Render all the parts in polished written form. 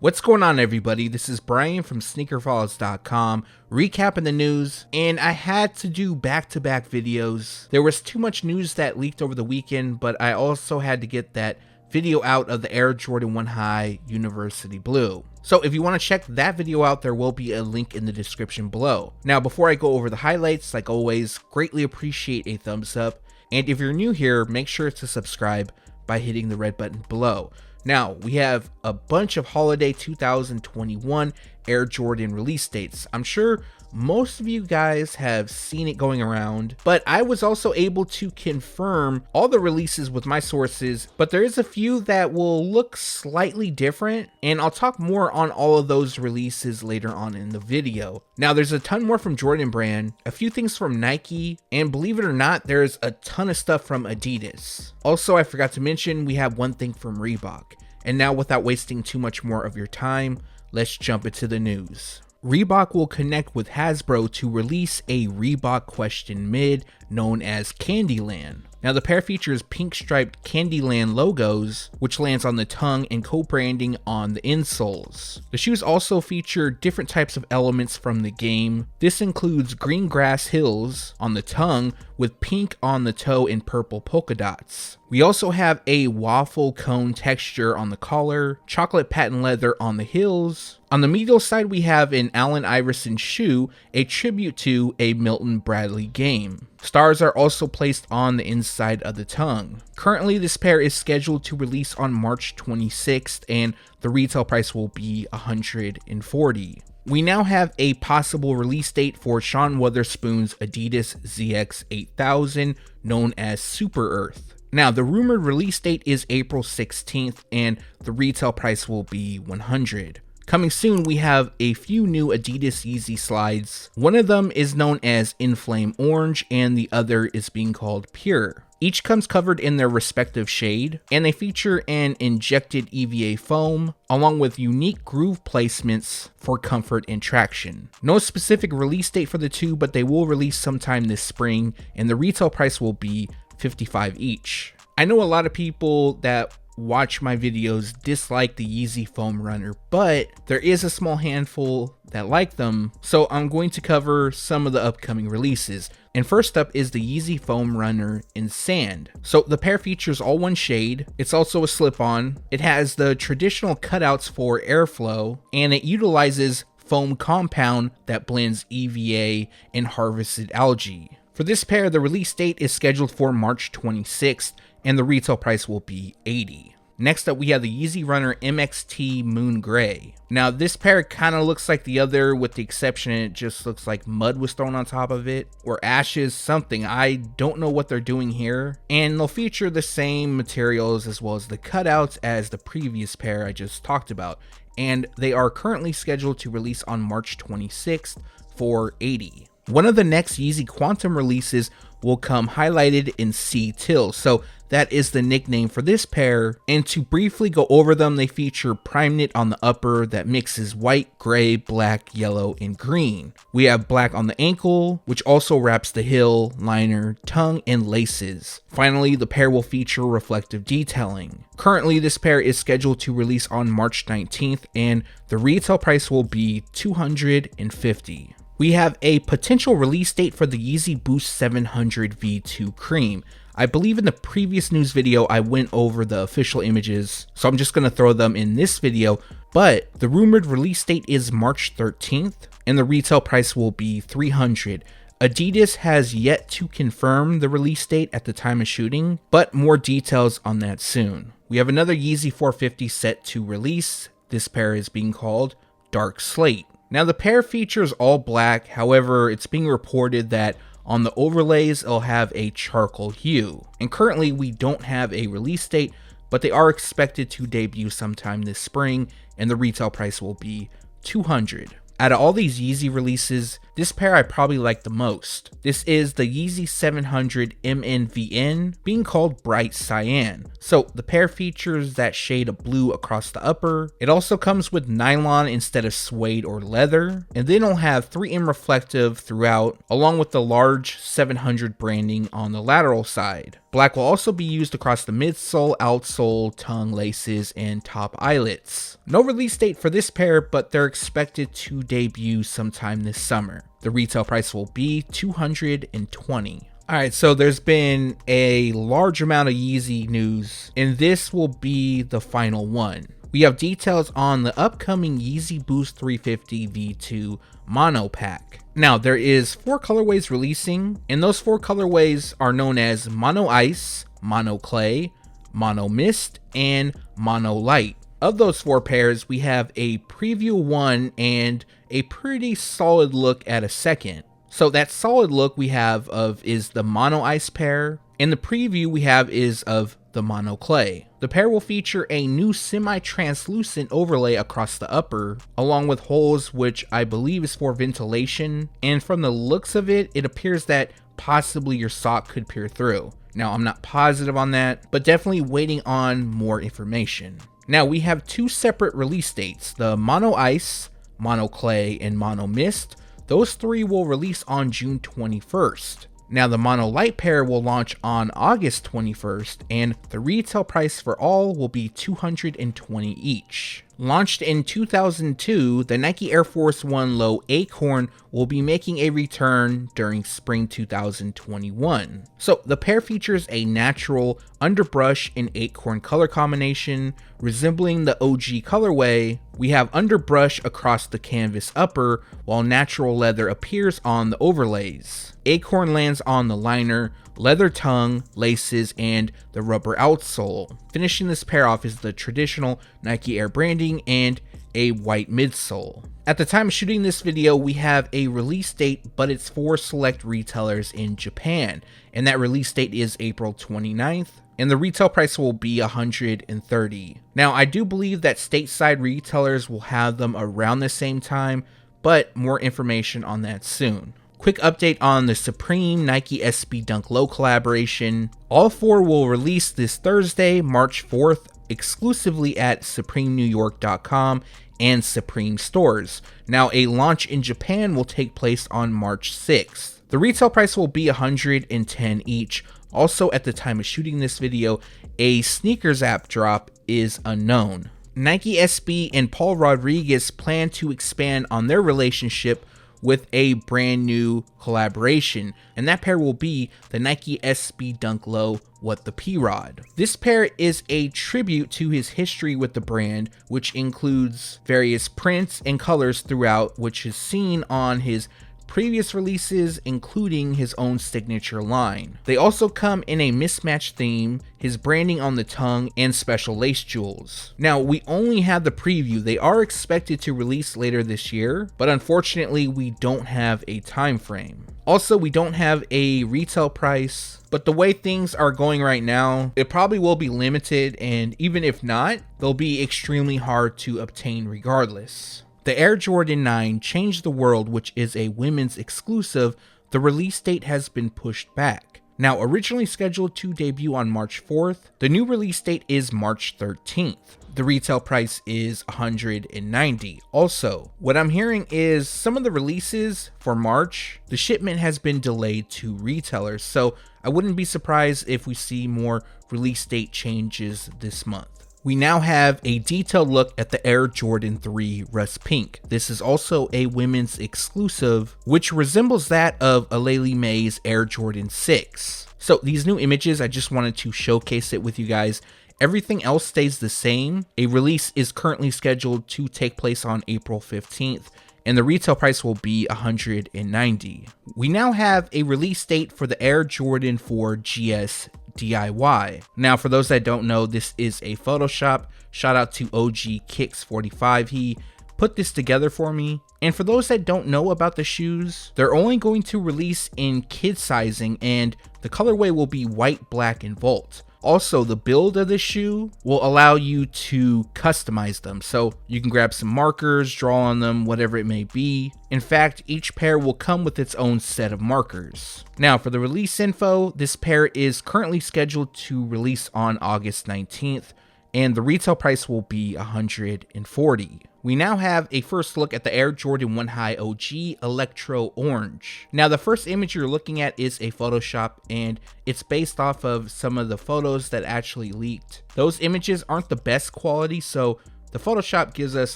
What's going on, everybody? This is Brian from SneakerFiles.com, recapping the news, and I had to do back-to-back videos. There was too much news that leaked over the weekend, but I also had to get that video out of the Air Jordan 1 High University Blue. So if you want to check that video out, there will be a link in the description below. Now, before I go over the highlights, like always, greatly appreciate a thumbs up, and if you're new here, make sure to subscribe by hitting the red button below. Now, we have a bunch of holiday 2021 Air Jordan release dates. I'm sure most of you guys have seen it going around, but I was also able to confirm all the releases with my sources, but there is a few that will look slightly different, and I'll talk more on all of those releases later on in the video. Now, there's a ton more from Jordan Brand, a few things from Nike, and believe it or not, there's a ton of stuff from Adidas. Also, I forgot to mention, we have one thing from Reebok. And now, without wasting too much more of your time, let's jump into the news. Reebok will connect with Hasbro to release a Reebok Question Mid known as Candyland. Now, the pair features pink striped Candyland logos, which lands on the tongue, and co-branding on the insoles. The shoes also feature different types of elements from the game. This includes green grass hills on the tongue with pink on the toe and purple polka dots. We also have a waffle cone texture on the collar, chocolate patent leather on the heels. On the medial side, we have an Allen Iverson shoe, a tribute to a Milton Bradley game. Stars are also placed on the inside of the tongue. Currently, this pair is scheduled to release on March 26th, and the retail price will be $140. We now have a possible release date for Sean Wotherspoon's Adidas ZX 8000, known as Super Earth. Now, the rumored release date is April 16th, and the retail price will be $100. Coming soon, we have a few new Adidas Yeezy slides. One of them is known as Inflame Orange, and the other is being called Pure. Each comes covered in their respective shade, and they feature an injected EVA foam, along with unique groove placements for comfort and traction. No specific release date for the two, but they will release sometime this spring, and the retail price will be $55 each. I know a lot of people that watch my videos dislike the Yeezy foam runner, but there is a small handful that like them, so I'm going to cover some of the upcoming releases. And first up is the Yeezy foam runner in sand. So the pair features all one shade. It's also a slip-on. It has the traditional cutouts for airflow, and it utilizes foam compound that blends EVA and harvested algae. For this pair, the release date is scheduled for March 26th, and the retail price will be $80. Next up, we have the Yeezy Runner MXT Moon Gray. Now, this pair kind of looks like the other, with the exception it just looks like mud was thrown on top of it, or ashes, something. I don't know what they're doing here. And they'll feature the same materials as well as the cutouts as the previous pair I just talked about. And they are currently scheduled to release on March 26th for $80. One of the next Yeezy Quantum releases will come highlighted in sea teal, so that is the nickname for this pair. And to briefly go over them, they feature prime knit on the upper that mixes white, gray, black, yellow, and green. We have black on the ankle, which also wraps the heel, liner, tongue, and laces. Finally, the pair will feature reflective detailing. Currently, this pair is scheduled to release on March 19th, and the retail price will be $250. We have a potential release date for the Yeezy Boost 700 V2 Cream. I believe in the previous news video I went over the official images, so I'm just going to throw them in this video, but the rumored release date is March 13th, and the retail price will be $300. Adidas has yet to confirm the release date at the time of shooting, but more details on that soon. We have another Yeezy 450 set to release. This pair is being called Dark Slate. Now, the pair features all black, however, it's being reported that on the overlays, it'll have a charcoal hue. And currently, we don't have a release date, but they are expected to debut sometime this spring, and the retail price will be $200. Out of all these Yeezy releases, this pair I probably like the most. This is the Yeezy 700 MNVN, being called Bright Cyan. So the pair features that shade of blue across the upper. It also comes with nylon instead of suede or leather. And then it'll have 3M reflective throughout, along with the large 700 branding on the lateral side. Black will also be used across the midsole, outsole, tongue, laces, and top eyelets. No release date for this pair, but they're expected to debut sometime this summer. The retail price will be $220. Alright, so there's been a large amount of Yeezy news, and this will be the final one. We have details on the upcoming Yeezy Boost 350 V2 Mono Pack. Now, there is 4 colorways releasing, and those 4 colorways are known as Mono Ice, Mono Clay, Mono Mist, and Mono Light. Of those 4 pairs, we have a preview 1 and a pretty solid look at a second. So that solid look we have of is the Mono Ice pair, and the preview we have is of the Mono Clay. The pair will feature a new semi-translucent overlay across the upper, along with holes which I believe is for ventilation, and from the looks of it, it appears that possibly your sock could peer through. Now, I'm not positive on that, but definitely waiting on more information. Now, we have 2 separate release dates, the Mono Ice, Mono Clay, and Mono Mist. Those 3 will release on June 21st. Now, the Mono Light pair will launch on August 21st, and the retail price for all will be $220 each. Launched in 2002, the Nike Air Force 1 Low Acorn will be making a return during spring 2021. So the pair features a natural underbrush and acorn color combination, resembling the OG colorway. We have underbrush across the canvas upper, while natural leather appears on the overlays. Acorn lands on the liner, leather tongue, laces, and the rubber outsole. Finishing this pair off is the traditional Nike Air branding and a white midsole. At the time of shooting this video, we have a release date, but it's for select retailers in Japan, and that release date is April 29th, and the retail price will be $130. Now, I do believe that stateside retailers will have them around the same time, but more information on that soon. Quick update on the Supreme Nike SB Dunk Low collaboration. All 4 will release this Thursday, March 4th, exclusively at SupremeNewYork.com and Supreme stores. Now, a launch in Japan will take place on March 6th. The retail price will be $110 each. Also, at the time of shooting this video, a sneakers app drop is unknown. Nike SB and Paul Rodriguez plan to expand on their relationship with a brand new collaboration, and that pair will be the Nike SB Dunk Low What the P-Rod. This pair is a tribute to his history with the brand, which includes various prints and colors throughout, which is seen on his previous releases, including his own signature line. They also come in a mismatched theme, his branding on the tongue, and special lace jewels. Now, we only have the preview. They are expected to release later this year, but unfortunately we don't have a time frame. Also, we don't have a retail price, but the way things are going right now, it probably will be limited, and even if not, they'll be extremely hard to obtain regardless. The Air Jordan 9 Change the World, which is a women's exclusive, the release date has been pushed back. Now, originally scheduled to debut on March 4th, the new release date is March 13th. The retail price is $190. Also, what I'm hearing is some of the releases for March, the shipment has been delayed to retailers, so I wouldn't be surprised if we see more release date changes this month. We now have a detailed look at the Air Jordan 3 Rust Pink. This is also a women's exclusive, which resembles that of Aleli May's Air Jordan 6. So these new images, I just wanted to showcase it with you guys. Everything else stays the same. A release is currently scheduled to take place on April 15th, and the retail price will be $190. We now have a release date for the Air Jordan 4 GS DIY. Now, for those that don't know, this is a Photoshop. Shout out to OG Kicks45. He put this together for me. And for those that don't know about the shoes, they're only going to release in kid sizing, and the colorway will be white, black, and Volt. Also, the build of this shoe will allow you to customize them. So you can grab some markers, draw on them, whatever it may be. In fact, each pair will come with its own set of markers. Now, for the release info, this pair is currently scheduled to release on August 19th, and the retail price will be $140. we now have a first look at the Air Jordan 1 High OG Electro Orange. Now, the first image you're looking at is a Photoshop, and it's based off of some of the photos that actually leaked. Those images aren't the best quality, so the Photoshop gives us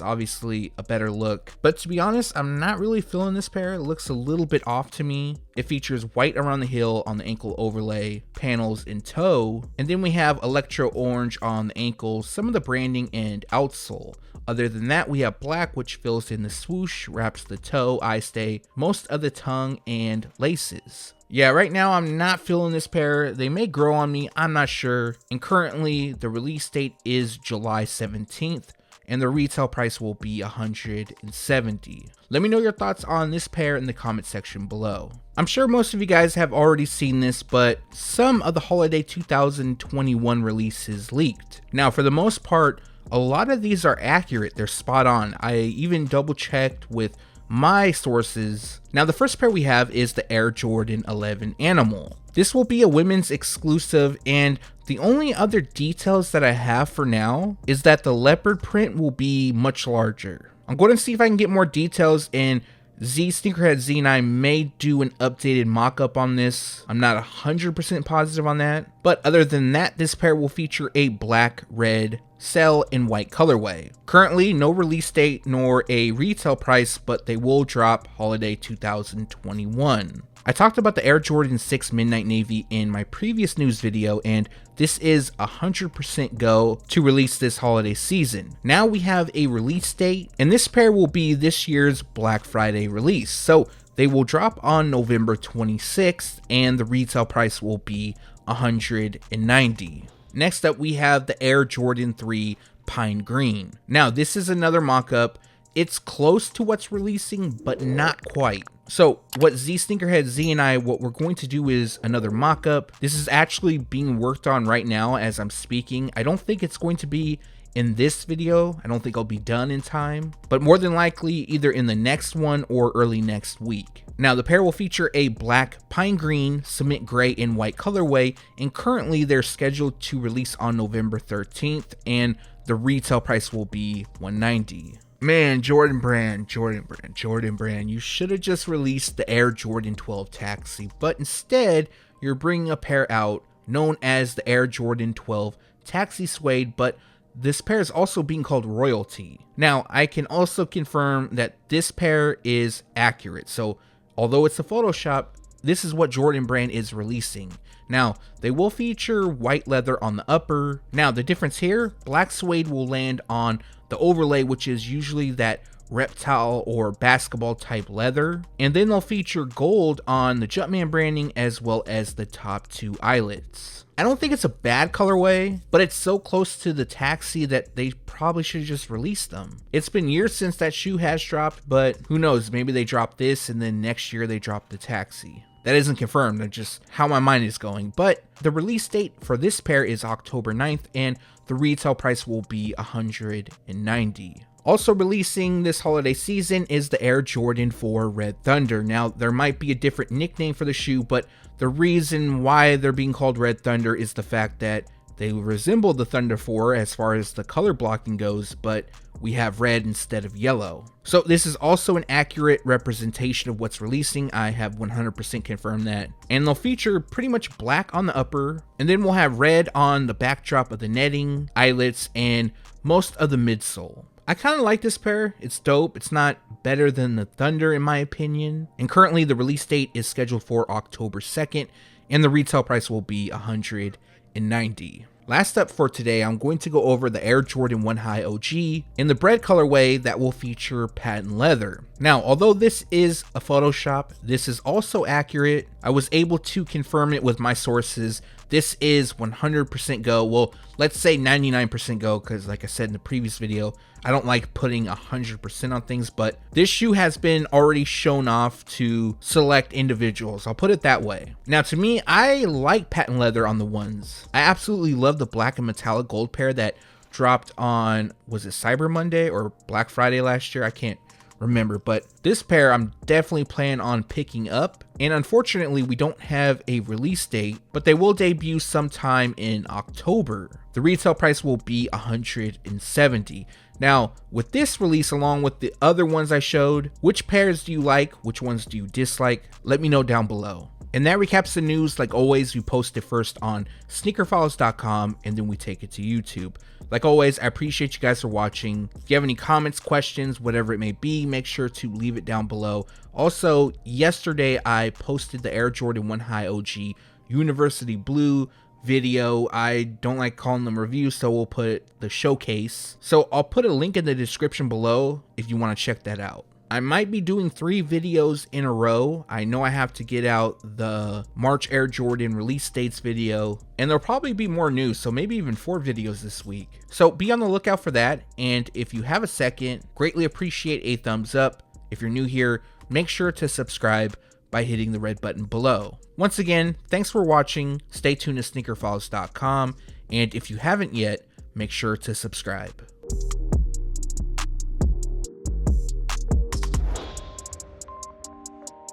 obviously a better look, but to be honest, I'm not really feeling this pair. It looks a little bit off to me. It features white around the heel on the ankle overlay, panels in toe, and then we have Electro Orange on the ankle, some of the branding and outsole. Other than that, we have black, which fills in the swoosh, wraps the toe, eye stay, most of the tongue, and laces. Yeah, right now I'm not feeling this pair. They may grow on me, I'm not sure. And currently, the release date is July 17th. And the retail price will be $170. Let me know your thoughts on this pair in the comment section below. I'm sure most of you guys have already seen this, but some of the holiday 2021 releases leaked. Now, for the most part, a lot of these are accurate. They're spot on. I even double checked with my sources. Now, the first pair we have is the Air Jordan 11 Animal. This will be a women's exclusive, and the only other details that I have for now is that the leopard print will be much larger. I'm going to see if I can get more details, and zsneakerheadz and I may do an updated mock-up on this. I'm not 100% positive on that, but other than that, this pair will feature a black, red, sell, and white colorway. Currently, no release date nor a retail price, but they will drop holiday 2021. I talked about the Air Jordan 6 Midnight Navy in my previous news video, and this is 100% go to release this holiday season. Now we have a release date, and this pair will be this year's Black Friday release. So they will drop on November 26th, and the retail price will be $190. Next up, we have the Air Jordan 3 Pine Green. Now, this is another mock-up. It's close to what's releasing, but not quite. So what zsneakerheadz and I, what we're going to do is another mock-up. This is actually being worked on right now as I'm speaking. I don't think it's going to be in this video. I don't think I'll be done in time, but more than likely either in the next one or early next week. Now, the pair will feature a black, pine green, cement gray, and white colorway, and currently they're scheduled to release on November 13th, and the retail price will be $190. Man, Jordan Brand, you should have just released the Air Jordan 12 Taxi, but instead, you're bringing a pair out known as the Air Jordan 12 Taxi Suede, but this pair is also being called Royalty. Now, I can also confirm that this pair is accurate, so although it's a Photoshop, this is what Jordan Brand is releasing. Now, they will feature white leather on the upper. Now, the difference here, black suede will land on the overlay, which is usually that reptile or basketball type leather, and then they'll feature gold on the Jumpman branding as well as the top two eyelets. I don't think it's a bad colorway, but it's so close to the Taxi that they probably should have just released them. It's been years since that shoe has dropped, but who knows, maybe they drop this and then next year they drop the Taxi. That isn't confirmed, that's just how my mind is going. But the release date for this pair is October 9th, and the retail price will be $190. Also releasing this holiday season is the Air Jordan 4 Red Thunder. Now, there might be a different nickname for the shoe, but the reason why they're being called Red Thunder is the fact that they resemble the Thunder 4 as far as the color blocking goes, but we have red instead of yellow. So this is also an accurate representation of what's releasing. I have 100% confirmed that. And they'll feature pretty much black on the upper, and then we'll have red on the backdrop of the netting, eyelets, and most of the midsole. I kind of like this pair. It's dope. It's not better than the Thunder in my opinion. And currently the release date is scheduled for October 2nd, and the retail price will be $190. Last up for today, I'm going to go over the Air Jordan 1 High OG in the Bred colorway that will feature patent leather. Now, although this is a Photoshop, this is also accurate. I was able to confirm it with my sources. This is 100% go. Well, let's say 99% go, because like I said in the previous video, I don't like putting 100% on things, but this shoe has been already shown off to select individuals. I'll put it that way. Now, to me, I like patent leather on the ones. I absolutely love the black and metallic gold pair that dropped on, was it Cyber Monday or Black Friday last year? I can't remember. But this pair I'm definitely planning on picking up, and unfortunately we don't have a release date, but they will debut sometime in October. The retail price will be $170. Now, with this release, along with the other ones I showed, which pairs do you like? Which ones do you dislike? Let me know down below. And that recaps the news. Like always, we post it first on SneakerFiles.com, and then we take it to YouTube. Like always, I appreciate you guys for watching. If you have any comments, questions, whatever it may be, make sure to leave it down below. Also, yesterday I posted the Air Jordan 1 High OG University Blue video. I don't like calling them reviews, so we'll put the showcase. So I'll put a link in the description below if you want to check that out. I might be doing 3 videos in a row. I know I have to get out the March Air Jordan release dates video, and there'll probably be more news, so maybe even 4 videos this week. So be on the lookout for that, and if you have a second, greatly appreciate a thumbs up. If you're new here, make sure to subscribe by hitting the red button below. Once again, thanks for watching. Stay tuned to SneakerFiles.com, and if you haven't yet, make sure to subscribe.